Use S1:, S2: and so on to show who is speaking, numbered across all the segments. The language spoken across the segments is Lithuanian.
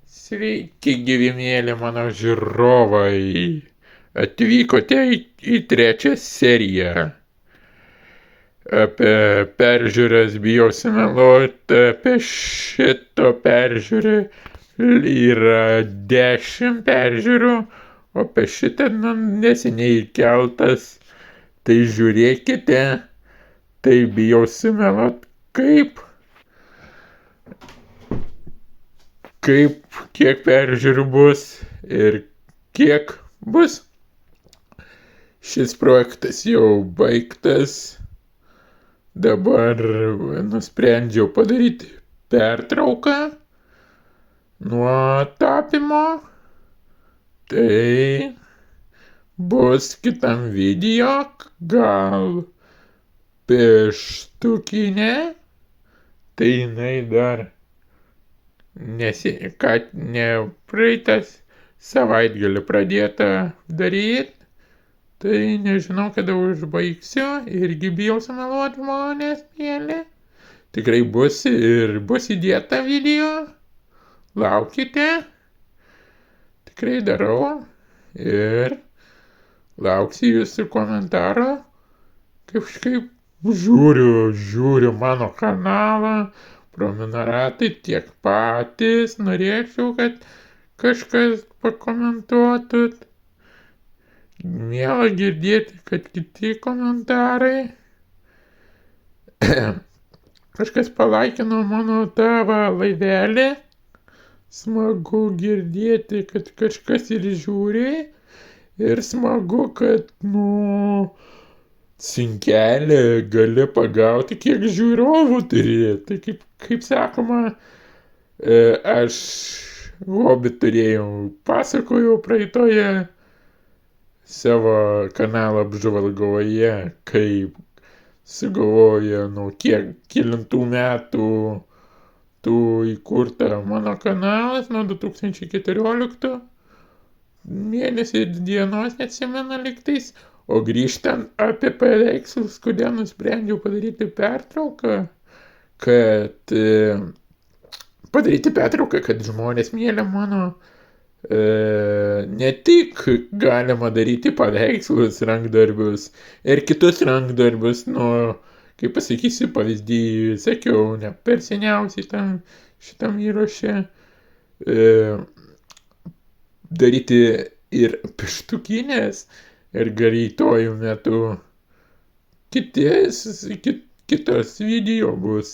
S1: Sveiki, gyvi mėly mano žiūrovai. Atvykote į trečią seriją. Apie peržiūras bijau sumeluoti, apie šito peržiūrį yra 10 peržiūrų, o apie šitą neseniai keltas. Tai žiūrėkite, tai bijau sumeluoti, kiek peržiūrų bus ir kiek bus. Šis projektas jau baigtas. Dabar nusprendžiau padaryti pertrauką nuo tapymo. Tai bus kitam video, gal pieštukinė. Tai jinai dar ne praeitas savaitgalį pradėta daryti. Tai nežinau, kada užbaigsiu, irgi bijau sumeluoti žmonės mėly. Tikrai bus įdėta video. Laukite. Tikrai darau. Ir lauksiu jūsų komentaro. Kažkaip žiūriu mano kanalą. Prenumeratai tiek patys. Norėčiau, kad kažkas pakomentuotų. Miela girdėti, kad kiti komentarai. Kažkas palaikino mano tavo laivelį. Smagu girdėti, kad kažkas ir žiūri. Ir smagu, kad, cinkelį gali pagauti, kiek žiūrovų turi. Tai kaip sakoma, aš hobį turėjau, pasakojau praeitoje savo kanalo apžvalgoje, kaip sugalvojo, kelintų metų įkurta mano kanalas, nuo 2014 mėnesį dienos neatsimenu lygtais. O grįžtant apie paveikslus, kodėl nusprendžiau padaryti pertrauką, kad žmonės mėly mano, ne tik galima daryti paveikslus, rankdarbius ir kitus rankdarbius, kaip pasakysiu, pavyzdį sakiau, ne per seniausiai šitam įraše, daryti ir pieštukinės, ir greituoju metu kitos video bus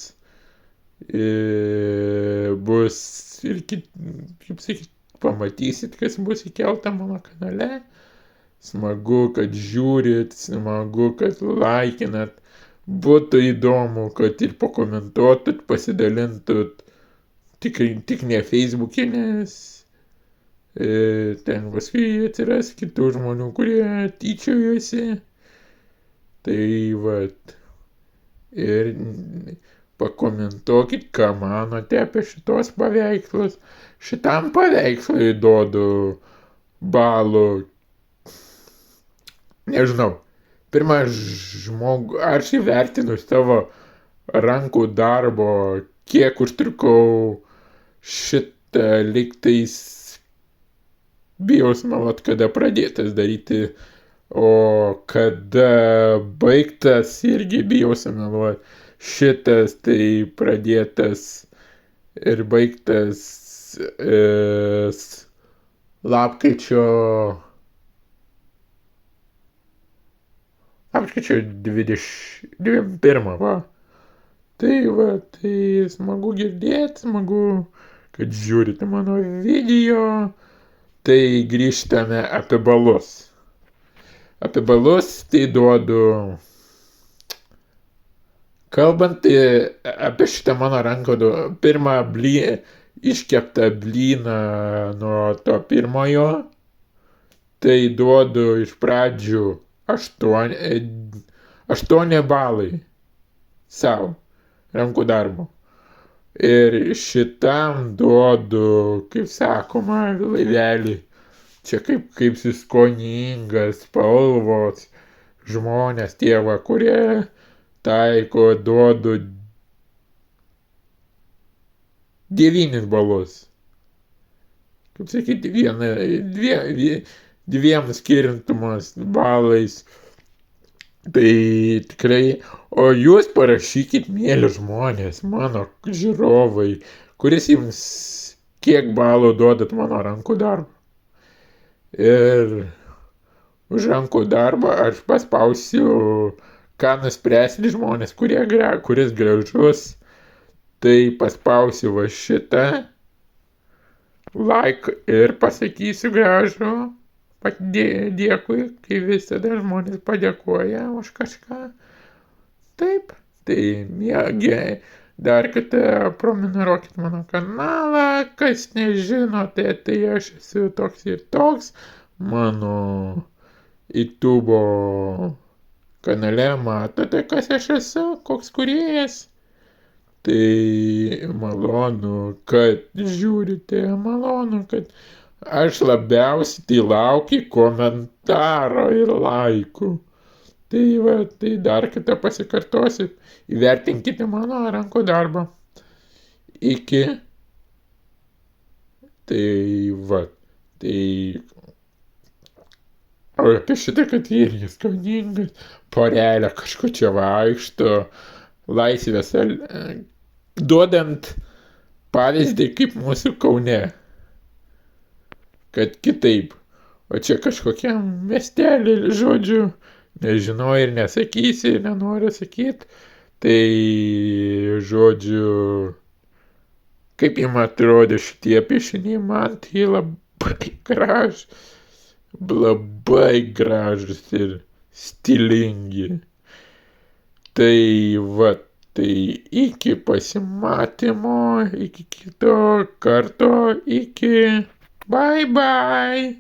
S1: ir kaip sakyt, pamatysit, kas bus įkelta mano kanale. Smagu, kad žiūrit, smagu, kad laikinat. Būtų įdomu, kad ir pakomentuotot, pasidalintot. Tik ne Facebook'e, nes ten paskui atsiras kitų žmonių, kurie tyčiojosi. Tai vat. Ir pakomentuokit, ką manote apie šitos paveikslus. Šitam paveikslui duodu balų. Nežinau. Pirmą aš įvertinu savo rankų darbo, kiek užtrukau šitą lygtais. Bijau sumeluot, kada pradėtas daryti, o kada baigtas irgi bijau sumeluot. Šitas tai pradėtas ir baigtas lapkričio 21, va. Tai va, tai smagu girdėti, smagu, kad žiūrite mano video. Tai grįžtame apie balus. Apie balus tai duodu, kalbant apie šitą mano ranką, pirmą iškeptą blyną nuo to pirmojo, tai duodu iš pradžių 8 balai savo rankų darbo. Ir šitam duodu, kaip sakoma, laivelį. Čia kaip skoningas, spalvos, žmonės, tėvą, kurie taiko, duodu 9 balus. Kaip sakyti, dviem skirtumas balais. Tai tikrai, o jūs parašykit, mėly žmonės, mano žiūrovai, kuris jums kiek balų duodat mano rankų darbą. Ir už rankų darbą aš paspausiu, ką nuspręsit žmonės, kuris gražus. Tai paspausiu va šitą like ir pasakysiu gražų dėkui, kai visada žmonės padėkoja už kažką. Taip, tai dar kartą prenumeruokit mano kanalą, kas nežinote, tai aš esu toks ir toks. Mano YouTube kanale matote, kas aš esu, koks kūrėjas. Tai malonu, kad žiūrite, malonu, kad aš labiausiai tai laukiu komentaro ir laikų. Tai va, tai dar kartą pasikartosiu, įvertinkite mano rankų darbą. Iki. Tai va, tai. O apie šitą, kad irgi skoningas, porelė kažko čia vaikšto, laisvės, duodant pavyzdį kaip mūsų Kaune, kad kitaip, o čia kažkokiam miestelį, žodžiu, nežinau ir nesakysi, ir nenoriu sakyti, tai, žodžiu, kaip jums atrodo šitie piešiniai, man tai labai gražus ir stilingi. Tai va, tai iki pasimatymo, iki kito karto, iki bye bye.